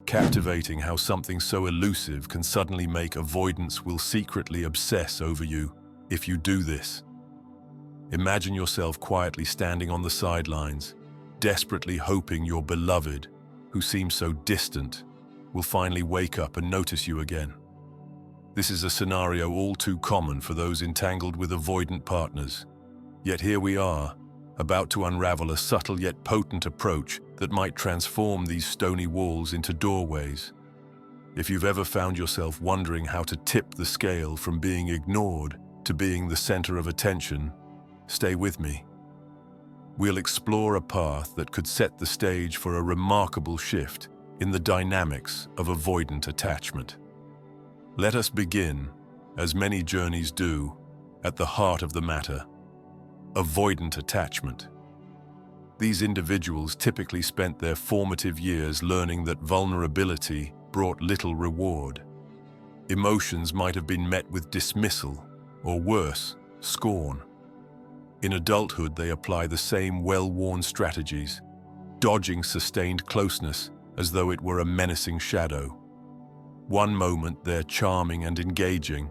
Captivating how something so elusive can suddenly make avoidance will secretly obsess over you if you do this. Imagine yourself quietly standing on the sidelines, desperately hoping your beloved, who seems so distant, will finally wake up and notice you again. This is a scenario all too common for those entangled with avoidant partners. Yet here we are, about to unravel a subtle yet potent approach that might transform these stony walls into doorways. If you've ever found yourself wondering how to tip the scale from being ignored to being the center of attention, stay with me. We'll explore a path that could set the stage for a remarkable shift in the dynamics of avoidant attachment. Let us begin, as many journeys do, at the heart of the matter: avoidant attachment. These individuals typically spent their formative years learning that vulnerability brought little reward. Emotions might have been met with dismissal, or worse, scorn. In adulthood, they apply the same well-worn strategies, dodging sustained closeness as though it were a menacing shadow. One moment they're charming and engaging.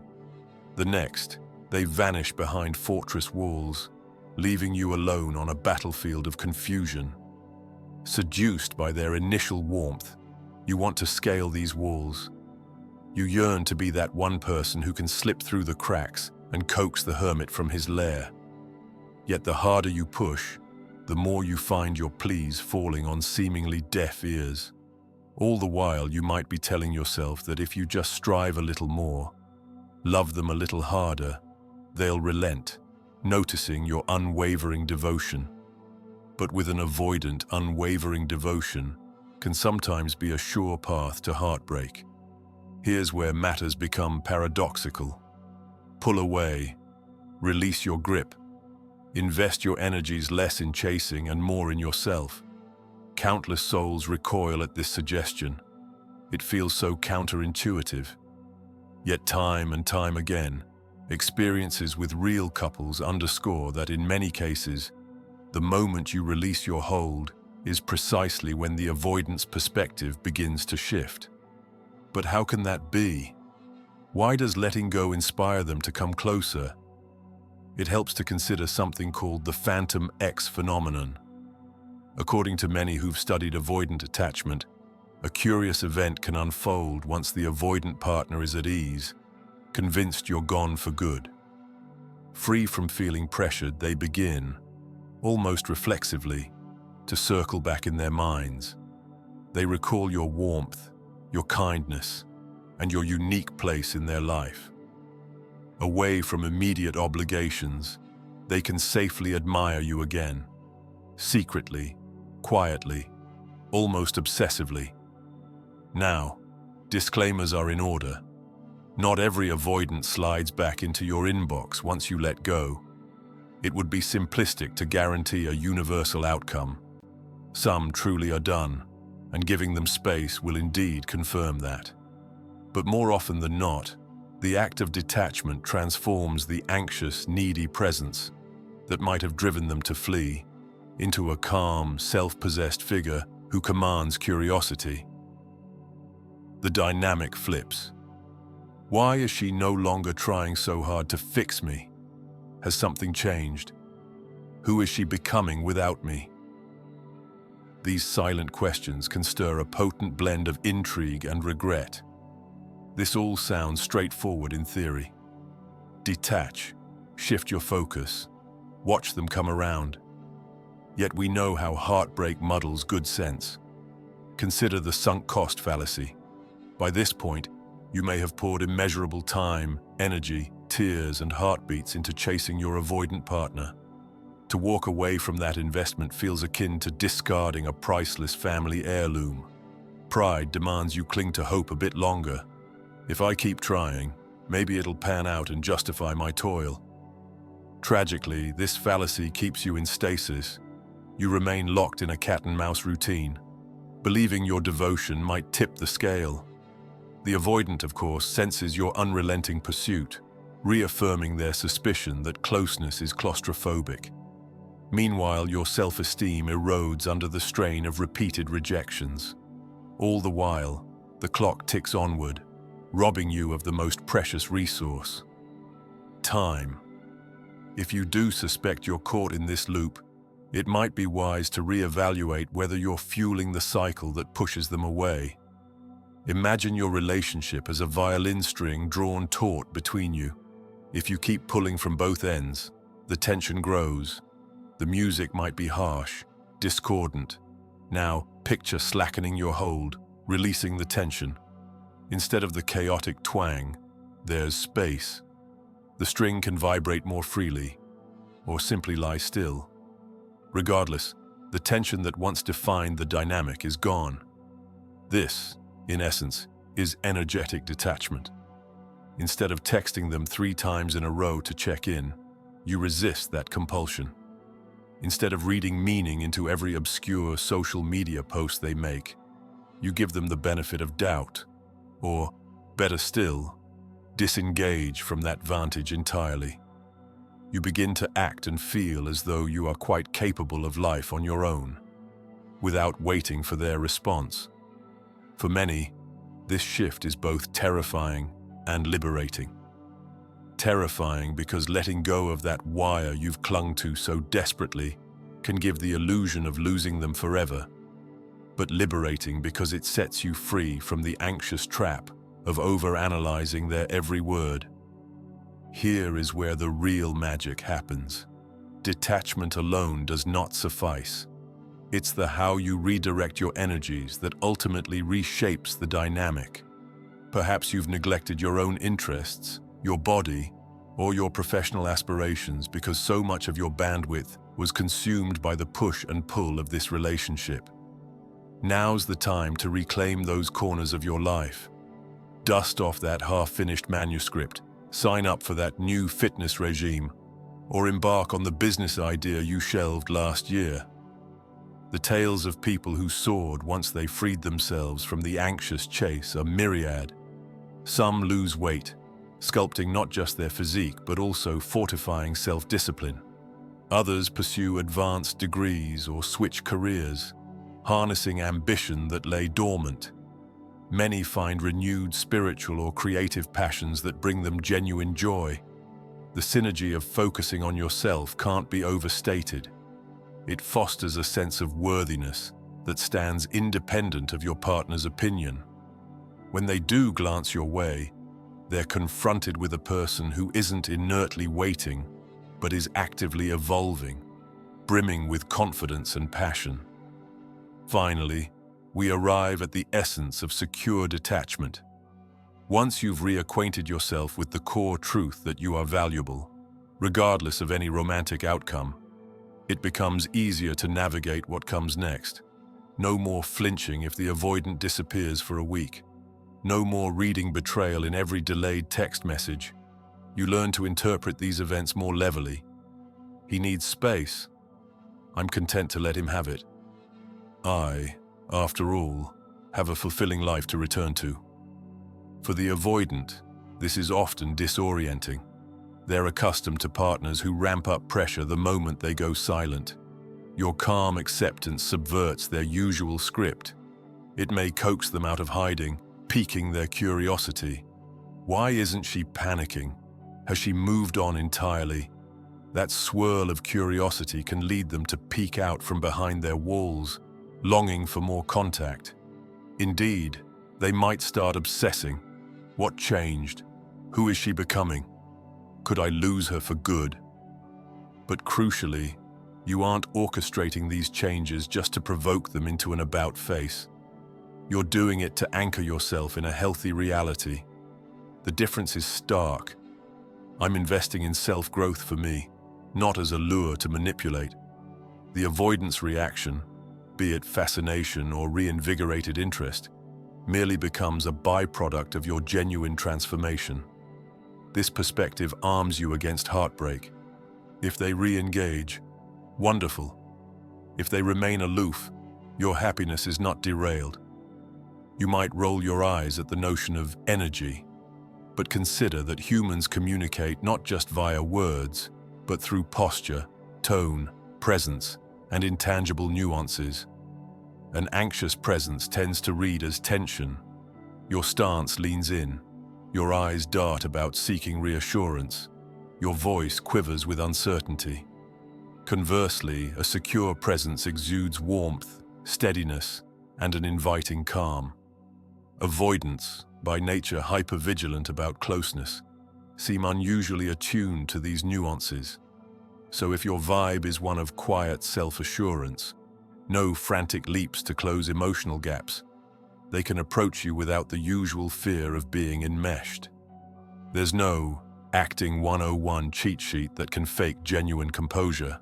The next, they vanish behind fortress walls, leaving you alone on a battlefield of confusion. Seduced by their initial warmth, you want to scale these walls. You yearn to be that one person who can slip through the cracks and coax the hermit from his lair. Yet the harder you push, the more you find your pleas falling on seemingly deaf ears. All the while, you might be telling yourself that if you just strive a little more, love them a little harder, they'll relent, noticing your unwavering devotion. But with an avoidant, unwavering devotion can sometimes be a sure path to heartbreak. Here's where matters become paradoxical. Pull away, release your grip, invest your energies less in chasing and more in yourself. Countless souls recoil at this suggestion. It feels so counterintuitive. Yet time and time again, experiences with real couples underscore that in many cases, the moment you release your hold is precisely when the avoidance perspective begins to shift. But how can that be? Why does letting go inspire them to come closer? It helps to consider something called the Phantom X phenomenon. According to many who've studied avoidant attachment, a curious event can unfold once the avoidant partner is at ease, convinced you're gone for good. Free from feeling pressured, they begin, almost reflexively, to circle back in their minds. They recall your warmth, your kindness, and your unique place in their life. Away from immediate obligations, they can safely admire you again, secretly, quietly, almost obsessively. Now, disclaimers are in order. Not every avoidant slides back into your inbox once you let go. It would be simplistic to guarantee a universal outcome. Some truly are done, and giving them space will indeed confirm that. But more often than not, the act of detachment transforms the anxious, needy presence that might have driven them to flee into a calm, self-possessed figure who commands curiosity. The dynamic flips. Why is she no longer trying so hard to fix me? Has something changed? Who is she becoming without me? These silent questions can stir a potent blend of intrigue and regret. This all sounds straightforward in theory. Detach, shift your focus, watch them come around. Yet we know how heartbreak muddles good sense. Consider the sunk cost fallacy. By this point, you may have poured immeasurable time, energy, tears, and heartbeats into chasing your avoidant partner. To walk away from that investment feels akin to discarding a priceless family heirloom. Pride demands you cling to hope a bit longer. If I keep trying, maybe it'll pan out and justify my toil. Tragically, this fallacy keeps you in stasis. You remain locked in a cat-and-mouse routine, believing your devotion might tip the scale. The avoidant, of course, senses your unrelenting pursuit, reaffirming their suspicion that closeness is claustrophobic. Meanwhile, your self-esteem erodes under the strain of repeated rejections. All the while, The clock ticks onward, robbing you of the most precious resource: time. If you do suspect you're caught in this loop, it might be wise to reevaluate whether you're fueling the cycle that pushes them away. Imagine your relationship as a violin string drawn taut between you. If you keep pulling from both ends, the tension grows. The music might be harsh, discordant. Now, picture slackening your hold, releasing the tension. Instead of the chaotic twang, there's space. The string can vibrate more freely, or simply lie still. Regardless, the tension that once defined the dynamic is gone. This, in essence, is energetic detachment. Instead of texting them 3 times in a row to check in, you resist that compulsion. Instead of reading meaning into every obscure social media post they make, you give them the benefit of doubt, or, better still, disengage from that vantage entirely. You begin to act and feel as though you are quite capable of life on your own, without waiting for their response. For many, this shift is both terrifying and liberating. Terrifying because letting go of that wire you've clung to so desperately can give the illusion of losing them forever, but liberating because it sets you free from the anxious trap of overanalyzing their every word. Here is where the real magic happens. Detachment alone does not suffice. It's the how you redirect your energies that ultimately reshapes the dynamic. Perhaps you've neglected your own interests, your body, or your professional aspirations because so much of your bandwidth was consumed by the push and pull of this relationship. Now's the time to reclaim those corners of your life. Dust off that half-finished manuscript, sign up for that new fitness regime, or embark on the business idea you shelved last year. The tales of people who soared once they freed themselves from the anxious chase are myriad. Some lose weight, sculpting not just their physique but also fortifying self-discipline. Others pursue advanced degrees or switch careers, harnessing ambition that lay dormant. Many find renewed spiritual or creative passions that bring them genuine joy. The synergy of focusing on yourself can't be overstated. It fosters a sense of worthiness that stands independent of your partner's opinion. When they do glance your way, they're confronted with a person who isn't inertly waiting, but is actively evolving, brimming with confidence and passion. Finally, we arrive at the essence of secure detachment. Once you've reacquainted yourself with the core truth that you are valuable, regardless of any romantic outcome, it becomes easier to navigate what comes next. No more flinching if the avoidant disappears for a week. No more reading betrayal in every delayed text message. You learn to interpret these events more levelly. He needs space. I'm content to let him have it. I, after all, have a fulfilling life to return to. For the avoidant, this is often disorienting. They're accustomed to partners who ramp up pressure the moment they go silent. Your calm acceptance subverts their usual script. It may coax them out of hiding, piquing their curiosity. Why isn't she panicking? Has she moved on entirely? That swirl of curiosity can lead them to peek out from behind their walls, longing for more contact. Indeed, they might start obsessing. What changed? Who is she becoming? Could I lose her for good? But crucially, you aren't orchestrating these changes just to provoke them into an about-face. You're doing it to anchor yourself in a healthy reality. The difference is stark. I'm investing in self-growth for me, not as a lure to manipulate. The avoidance reaction, be it fascination or reinvigorated interest, merely becomes a byproduct of your genuine transformation. This perspective arms you against heartbreak. If they re-engage, wonderful. If they remain aloof, your happiness is not derailed. You might roll your eyes at the notion of energy, but consider that humans communicate not just via words, but through posture, tone, presence, and intangible nuances. An anxious presence tends to read as tension, Your stance leans in. Your eyes dart about seeking reassurance. Your voice quivers with uncertainty. Conversely, a secure presence exudes warmth, steadiness, and an inviting calm. Avoidants, by nature hypervigilant about closeness, seem unusually attuned to these nuances. So if your vibe is one of quiet self-assurance, no frantic leaps to close emotional gaps, they can approach you without the usual fear of being enmeshed. There's no acting 101 cheat sheet that can fake genuine composure.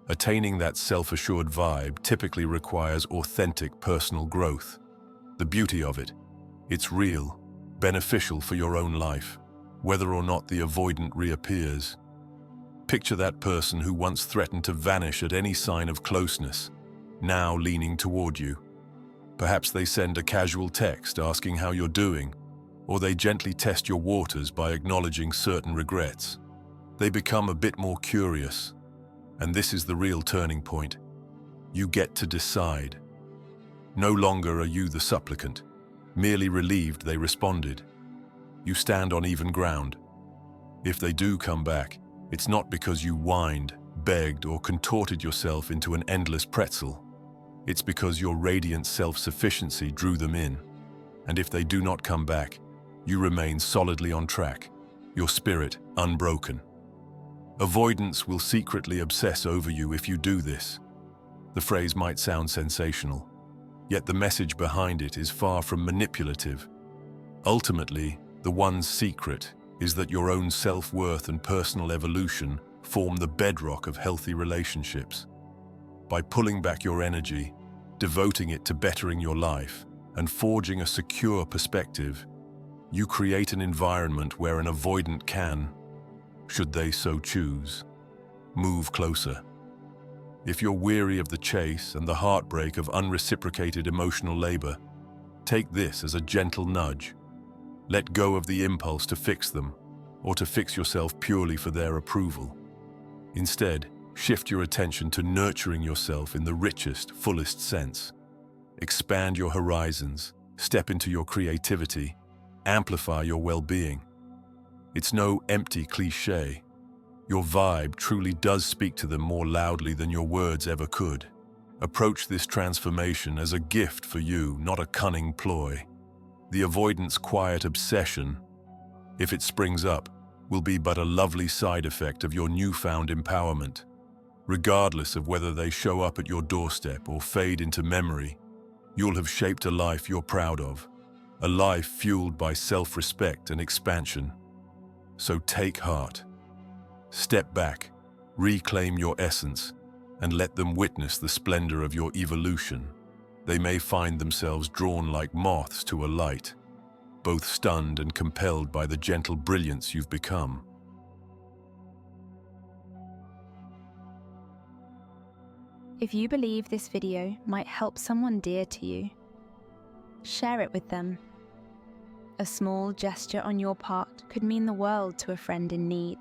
Attaining that self-assured vibe typically requires authentic personal growth. The beauty of it, it's real, beneficial for your own life, whether or not the avoidant reappears. Picture that person who once threatened to vanish at any sign of closeness, now leaning toward you. Perhaps they send a casual text asking how you're doing, or they gently test your waters by acknowledging certain regrets. They become a bit more curious, and this is the real turning point. You get to decide. No longer are you the supplicant, merely relieved they responded. You stand on even ground. If they do come back, it's not because you whined, begged, or contorted yourself into an endless pretzel. It's because your radiant self-sufficiency drew them in. And if they do not come back, you remain solidly on track, your spirit unbroken. Avoidance will secretly obsess over you if you do this. The phrase might sound sensational, yet the message behind it is far from manipulative. Ultimately, the one's secret is that your own self-worth and personal evolution form the bedrock of healthy relationships. By pulling back your energy, devoting it to bettering your life, and forging a secure perspective, you create an environment where an avoidant can, should they so choose, move closer. If you're weary of the chase and the heartbreak of unreciprocated emotional labor, take this as a gentle nudge. Let go of the impulse to fix them, or to fix yourself purely for their approval. Instead, shift your attention to nurturing yourself in the richest, fullest sense. Expand your horizons, step into your creativity, amplify your well-being. It's no empty cliché. Your vibe truly does speak to them more loudly than your words ever could. Approach this transformation as a gift for you, not a cunning ploy. The avoidant's quiet obsession, if it springs up, will be but a lovely side effect of your newfound empowerment. Regardless of whether they show up at your doorstep or fade into memory, you'll have shaped a life you're proud of, a life fueled by self-respect and expansion. So take heart. Step back, reclaim your essence, and let them witness the splendor of your evolution. They may find themselves drawn like moths to a light, both stunned and compelled by the gentle brilliance you've become. If you believe this video might help someone dear to you, share it with them. A small gesture on your part could mean the world to a friend in need.